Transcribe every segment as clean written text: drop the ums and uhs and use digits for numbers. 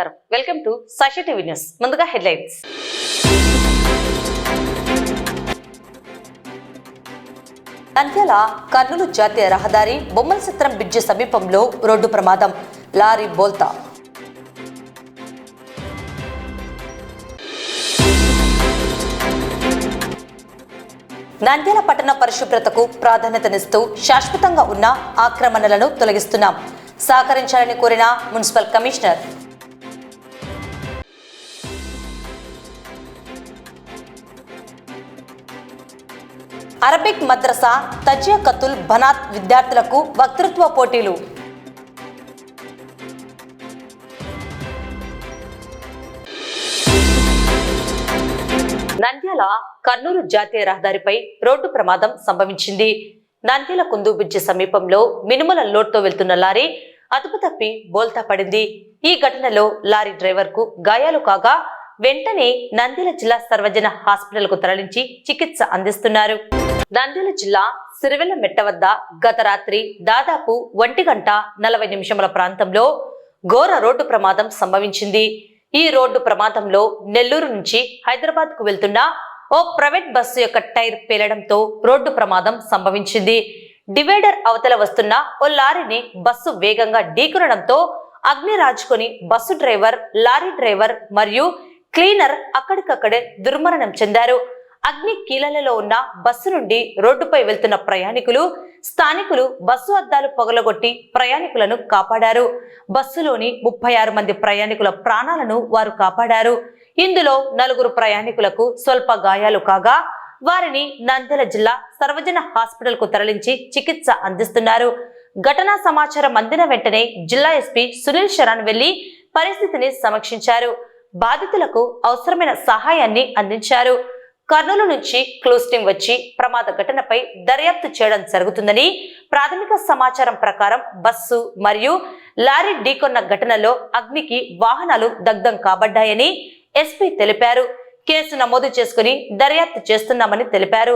నమస్కారం, welcome to Sakshi TV news. ముందుగా headlines. Nandyal Kurnool జాతీయ రహదారి బొమ్మలసత్రం బ్రిడ్జి సమీపంలో రోడ్డు ప్రమాదం, లారీ బోల్తా. నంద్యాల పట్టణ పరిశుభ్రతకు ప్రాధాన్యతనిస్తూ శాశ్వతంగా ఉన్న ఆక్రమణలను తొలగిస్తున్నాం, సహకరించాలని కోరిన మున్సిపల్ కమిషనర్. అరబిక్ మద్రసా తజియాకతుల్ బనాత్ విద్యార్థులకు వక్తృత్వ పోటీలు. నంద్యాల కర్నూలు జాతీయ రహదారిపై రోడ్డు ప్రమాదం సంభవించింది. నంద్యాల కుందు బ్రిడ్జి సమీపంలో మినుముల లోడ్తో వెళ్తున్న లారీ అదుపు తప్పి బోల్తా పడింది. ఈ ఘటనలో లారీ డ్రైవర్ కు గాయాలు కాగా వెంటనే నంద్యాల జిల్లా సర్వజన హాస్పిటల్ కు తరలించి చికిత్స అందిస్తున్నారు. నంద్యాల జిల్లా సిరివెల్ల మెట్ట వద్ద గత రాత్రి దాదాపు 1:40 ప్రాంతంలో ఘోర రోడ్డు ప్రమాదం సంభవించింది. ఈ రోడ్డు ప్రమాదంలో నెల్లూరు నుంచి హైదరాబాద్ కు వెళ్తున్న ఓ ప్రైవేట్ బస్సు యొక్క టైర్ పేలడంతో రోడ్డు ప్రమాదం సంభవించింది. డివైడర్ అవతల వస్తున్న ఓ లారీని బస్సు వేగంగా ఢీకొనడంతో అగ్ని రాజుకొని బస్సు డ్రైవర్, లారీ డ్రైవర్ మరియు క్లీనర్ అక్కడికక్కడే దుర్మరణం చెందారు. అగ్ని కీలలలో ఉన్న బస్సు నుండి రోడ్డుపై వెళ్తున్న ప్రయాణికులు, స్థానికులు బస్సు అద్దాలు పగలగొట్టి ప్రయాణికులను కాపాడారు. బస్సులోని 36 మంది ప్రయాణికుల ప్రాణాలను వారు కాపాడారు. ఇందులో 4 ప్రయాణికులకు స్వల్ప గాయాలు కాగా వారిని నంద్యాల జిల్లా సర్వజన హాస్పిటల్ కు తరలించి చికిత్స అందిస్తున్నారు. ఘటనా సమాచారం అందిన వెంటనే జిల్లా ఎస్పీ సునీల్ శరణ్ వెళ్లి పరిస్థితిని సమీక్షించారు. బాధితులకు అవసరమైన సహాయాన్ని అందించారు. కర్నూలు నుంచి క్లూస్ టీం వచ్చి ప్రమాద ఘటనపై దర్యాప్తు చేయడం జరుగుతుందని, ప్రాథమిక సమాచారం ప్రకారం బస్సు మరియు లారీ ఢీకొన్న ఘటనలో అగ్నికి వాహనాలు దగ్ధం కాబడ్డాయని ఎస్పీ తెలిపారు. కేసు నమోదు చేసుకుని దర్యాప్తు చేస్తున్నామని తెలిపారు.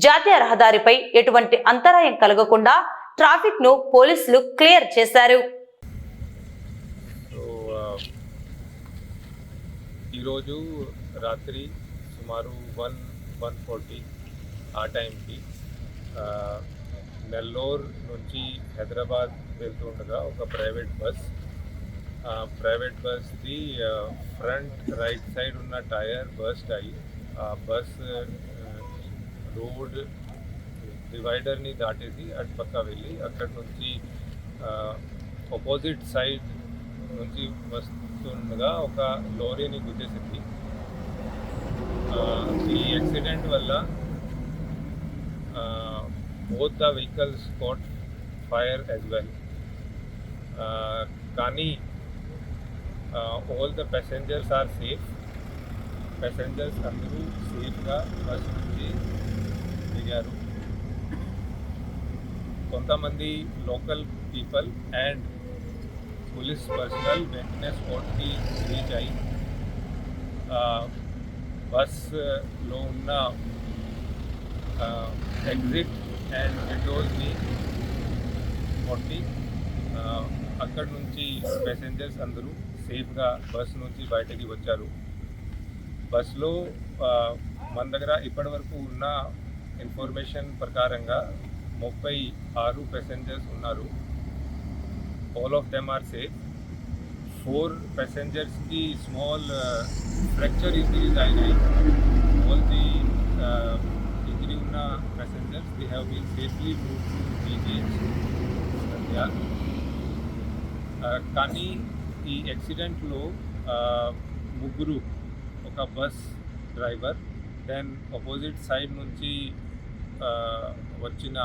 జాతీయ రహదారిపై ఎటువంటి అంతరాయం కలగకుండా ట్రాఫిక్ ను పోలీసులు క్లియర్ చేశారు. ఈరోజు రాత్రి సుమారు 1:40 ఆ టైంకి నెల్లూరు నుంచి హైదరాబాద్ వెళ్తుండగా ఒక ప్రైవేట్ బస్ది ఫ్రంట్ రైట్ సైడ్ ఉన్న టైర్ బర్స్ట్ అయ్యి ఆ బస్ రోడ్ డివైడర్ని దాటేసి అటు పక్క వెళ్ళి అక్కడి నుంచి ఆపోజిట్ సైడ్ నుంచి వస్తుండగా ఒక లారీని గుద్దేసింది. ఈ యాక్సిడెంట్ వల్ల both the vehicles caught fire as well. కానీ all the passengers are safe. Passengers అందరూ సేఫ్గా బస్ నుంచి దిగారు. కొంతమంది local people and police personnel వెంటనే స్పాట్కి రీచ్ అయ్యి బస్లో ఉన్న ఎగ్జిట్ అండ్ విండోస్ని కొట్టి అక్కడి నుంచి ప్యాసెంజర్స్ అందరూ సేఫ్గా బస్ నుంచి బయటకి వచ్చారు. బస్లో మన దగ్గర ఇప్పటివరకు ఉన్న ఇన్ఫర్మేషన్ ప్రకారంగా 36 ప్యాసెంజర్స్ ఉన్నారు. All of them are safe. 4 passengers की small fracture injuries అయినాయి. All the injury ఉన్న passengers they have been safely moved to PGH. కానీ ఈ యాక్సిడెంట్లో ముగ్గురు, ఒక bus driver, then opposite side నుంచి వచ్చిన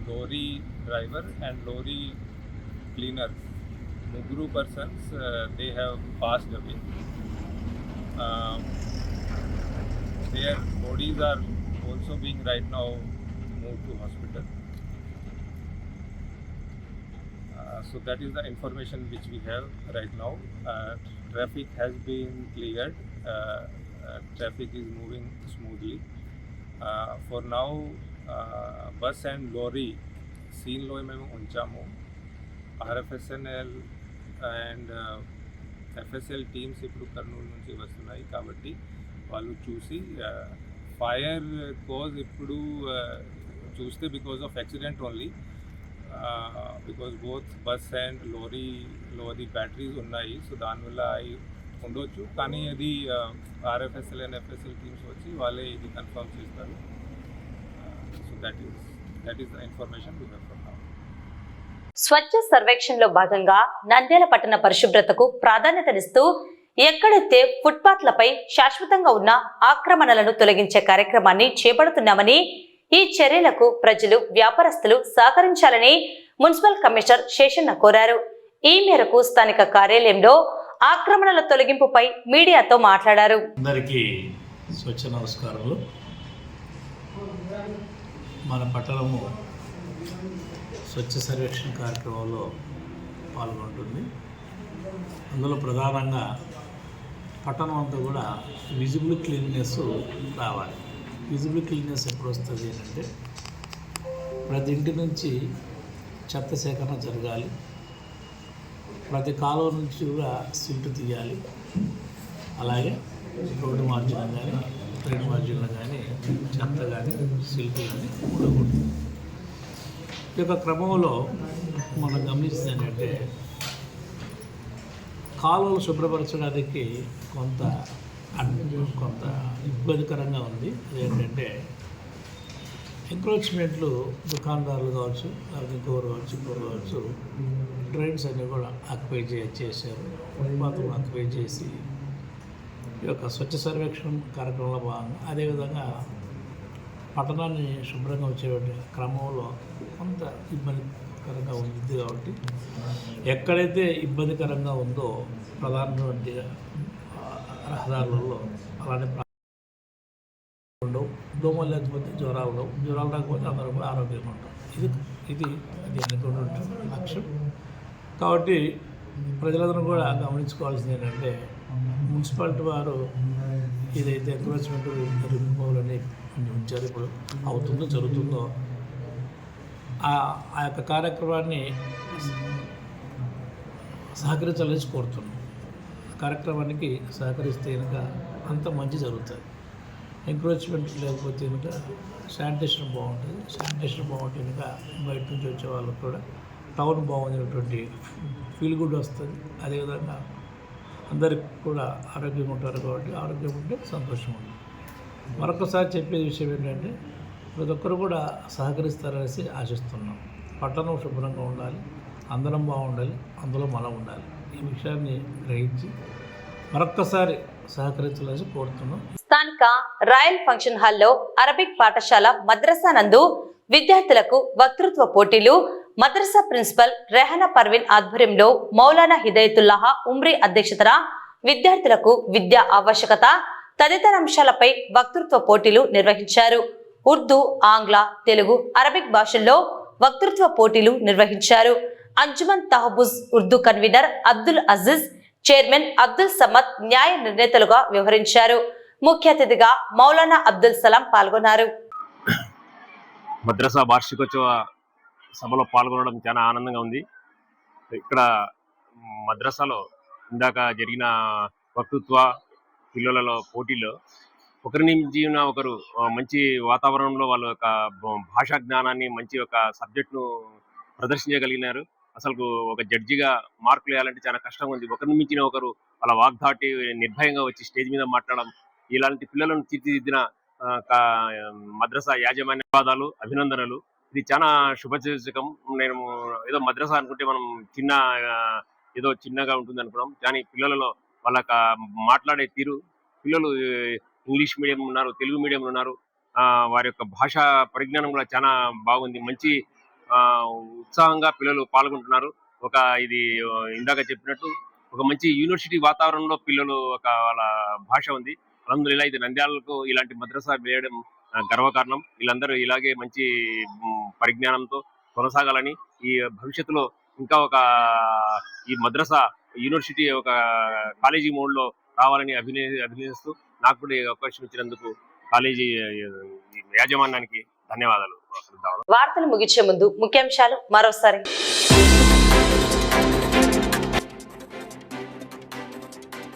lorry driver and lorry cleaner, ముగ్గురు persons they have passed away. Their bodies are also being right now moved to hospital. So that is the information which we have right now. Traffic has been cleared. Traffic is moving smoothly. For now, bus and lorry scene lo మేము ఉంచాము. RFSNL and FSL teams ఇప్పుడు కర్నూలు నుంచి వస్తున్నాయి కాబట్టి వాళ్ళు చూసి fire cause ఇప్పుడు చూస్తే because of accident only, because both bus and lory batteries ఉన్నాయి, సో దానివల్ల ఉండొచ్చు. కానీ అది ఆర్ఎఫ్ఎస్ఎల్ అండ్ ఎఫ్ఎస్ఎల్ టీమ్స్ వచ్చి వాళ్ళే ఇది కన్ఫర్మ్ చేస్తారు. So that is the information we have from now. స్వచ్ఛ సర్వేక్షణలో భాగంగా నంద్యాల పట్టణ పరిశుభ్రతకు ప్రాధాన్యతనిస్తూ ఎక్కడైతే ఫుట్పాత్లపై శాశ్వతంగా ఉన్న ఆక్రమణలను తొలగించే కార్యక్రమాన్ని చేపడుతున్నామని, ఈ చర్యలకు ప్రజలు, వ్యాపారస్తులు సహకరించాలని మున్సిపల్ కమిషనర్ శేషన్న కోరారు. ఈ మేరకు స్థానిక కార్యాలయంలో ఆక్రమణల తొలగింపుపై మీడియాతో మాట్లాడారు. అందరికీ స్వచ్ఛ నమస్కారాలు. మన పట్టణము స్వచ్ఛ సర్వేక్షణ కార్యక్రమంలో పాల్గొంటుంది. అందులో ప్రధానంగా పట్టణం అంతా కూడా విజిబుల్ క్లీన్నెస్ రావాలి. విజిబుల్ క్లీన్నెస్ ఎప్పుడు వస్తుంది అంటే ప్రతి ఇంటి నుంచి చెత్త సేకరణ జరగాలి, ప్రతి కాలువ నుంచి కూడా సిల్ట్ తీయాలి, అలాగే రోడ్డు మార్జిన్లు కానీ ట్రైన్ మార్జిన్లు కానీ చెత్త కానీ సిల్ట్ కానీ ఉండకూడదు. ఈ యొక్క క్రమంలో మనం గమనిస్తుంది ఏంటంటే కాలువలు శుభ్రపరచడానికి కొంత ఇబ్బందికరంగా ఉంది. అదేంటంటే ఎంక్రోచ్మెంట్లు దుకాణదారులు కావచ్చు, లేకపోతే ఇంకొకరు కావచ్చు, డ్రైన్స్ అన్నీ కూడా ఆక్యుపై చేశారు. ఫుట్పాత్లు ఆక్యుపై చేసి ఈ యొక్క స్వచ్ఛ సర్వేక్షణ కార్యక్రమంలో భాగంగా అదేవిధంగా పట్టణాన్ని శుభ్రంగా వచ్చే క్రమంలో కొంత ఇబ్బందికరంగా ఉంది. కాబట్టి ఎక్కడైతే ఇబ్బందికరంగా ఉందో ప్రధానటువంటి రహదారులలో అలానే ఉండవు, దోమలు లేకపోతే జ్వరాలు ఉండవు, జ్వరాలు రాకపోతే అందరూ కూడా ఆరోగ్యంగా ఉంటాం. ఇది అనుకున్న లక్ష్యం. కాబట్టి ప్రజలందరూ కూడా గమనించుకోవాల్సింది ఏంటంటే మున్సిపాలిటీ వారు ఏదైతే ఎంక్రోచ్మెంట్ రిమూవల్ అని ఉంచారు, ఇప్పుడు అవుతుందో జరుగుతుందో ఆ యొక్క కార్యక్రమాన్ని సహకరించాలని కోరుతున్నాం. కార్యక్రమానికి సహకరిస్తే కనుక అంత మంచి జరుగుతుంది. ఎంక్రోచ్మెంట్ లేకపోతే కనుక శానిటేషన్ బాగుంటుంది. శానిటేషన్ బాగుంటే కనుక బయట నుంచి వచ్చే వాళ్ళకు కూడా టౌన్ బాగుందినటువంటి ఫీల్ గుడ్ వస్తుంది. అదేవిధంగా అందరికి కూడా ఆరోగ్యంగా ఉంటారు. కాబట్టి ఆరోగ్యం ఉంటే సంతోషం ఉంటుంది. మరొకసారి చెప్పే విషయం ఏంటంటే ప్రతి ఒక్కరు కూడా సహకరిస్తారనేసి ఆశిస్తున్నాం. పట్టణం శుభ్రంగా ఉండాలి, అందరం బాగుండాలి, అందులో మనం ఉండాలి. ఈ విషయాన్ని గ్రహించి మరొక్కసారి సహకరించాలని కోరుతున్నాం. స్థానిక రాయల్ ఫంక్షన్ హాల్లో అరబిక్ పాఠశాల మద్రసా నందు విద్యార్థులకు వక్తృత్వ పోటీలు మద్రసా ప్రిన్సిపల్ రెహానా పర్వీన్ ఆధ్వర్యంలో మౌలానా హిదాయతుల్లాహ్ ఉమ్రీ అధ్యక్షతన విద్యార్థులకు విద్యా ఆవశ్యకత తదితర అంశాలపై వక్తృత్వ పోటీలు నిర్వహించారు. ఉర్దూ, ఆంగ్ల, తెలుగు, అరబిక్ భాషల్లో వక్తృత్వ పోటీలు నిర్వహించారు. అంజుమన్ తహబుజ్ ఉర్దూ కన్వీనర్ అబ్దుల్ అజీజ్, చైర్మన్ అబ్దుల్ సమద్ న్యాయ నిర్ణేతలుగా వ్యవహరించారు. ముఖ్య అతిథిగా మౌలానా అబ్దుల్ సలాం పాల్గొన్నారు. మద్రసా వార్షికోత్సవ సభలో పాల్గొనడం చాలా ఆనందంగా ఉంది. ఇక్కడ మద్రసాలో ఇందాక జరిగిన వక్తృత్వ పిల్లలలో పోటీలో ఒకరి నుంచి ఒకరు మంచి వాతావరణంలో వాళ్ళ యొక్క భాషా జ్ఞానాన్ని, మంచి ఒక సబ్జెక్ట్ను ప్రదర్శించగలిగినారు. అసలు ఒక జడ్జిగా మార్కులు వేయాలంటే చాలా కష్టంగా ఉంది. ఒకరిని మించిన ఒకరు వాళ్ళ వాగ్దాటి నిర్భయంగా వచ్చి స్టేజ్ మీద మాట్లాడడం, ఇలాంటి పిల్లలను తీర్చిదిద్దిన మద్రసా యాజమాన్య ధన్యవాదాలు, అభినందనలు. ఇది చాలా శుభసూచకం. నేను ఏదో మద్రసా అనుకుంటే మనం ఏదో చిన్నగా ఉంటుంది అనుకున్నాం, కానీ పిల్లలలో వాళ్ళ మాట్లాడే తీరు, పిల్లలు ఇంగ్లీష్ మీడియం ఉన్నారు, తెలుగు మీడియం ఉన్నారు, వారి యొక్క భాషా పరిజ్ఞానం కూడా చాలా బాగుంది. మంచి ఉత్సాహంగా పిల్లలు పాల్గొంటున్నారు. ఇది ఇందాక చెప్పినట్టు ఒక మంచి యూనివర్సిటీ వాతావరణంలో పిల్లలు వాళ్ళ భాష ఉంది. అల్హమ్దులిల్లాహ్, ఇది నంద్యాలకు ఇలాంటి మద్రసా వేయడం గర్వకారణం. వీళ్ళందరూ ఇలాగే మంచి పరిజ్ఞానంతో కొనసాగాలని, ఈ భవిష్యత్తులో ఇంకా ఈ మద్రసా యూనివర్సిటీ కాలేజీ మోడ్లో రావాలని అభినందిస్తూ నాకు కూడా ఈ అవకాశం ఇచ్చినందుకు కాలేజీ యాజమాన్యానికి ధన్యవాదాలు. వార్తలు ముగించే ముందు ముఖ్యాంశాలు మరోసారి.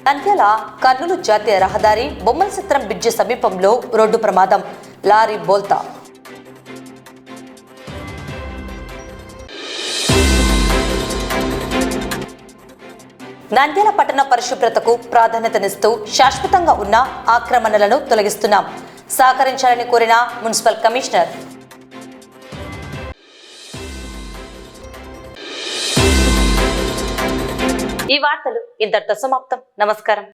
నంద్యాల కర్నూలు జాతీయ రహదారి బొమ్మలసత్రం బ్రిడ్జి సమీపంలో రోడ్డు ప్రమాదం, లారీ బోల్తా. నంద్యాల పట్టణ పరిశుభ్రతకు ప్రాధాన్యతనిస్తూ శాశ్వతంగా ఉన్న ఆక్రమణలను తొలగిస్తున్నాం, సహకరించాలని కోరిన మున్సిపల్ కమిషనర్. ఈ వార్తలు ఇంతటితో సమాప్తం. నమస్కారం.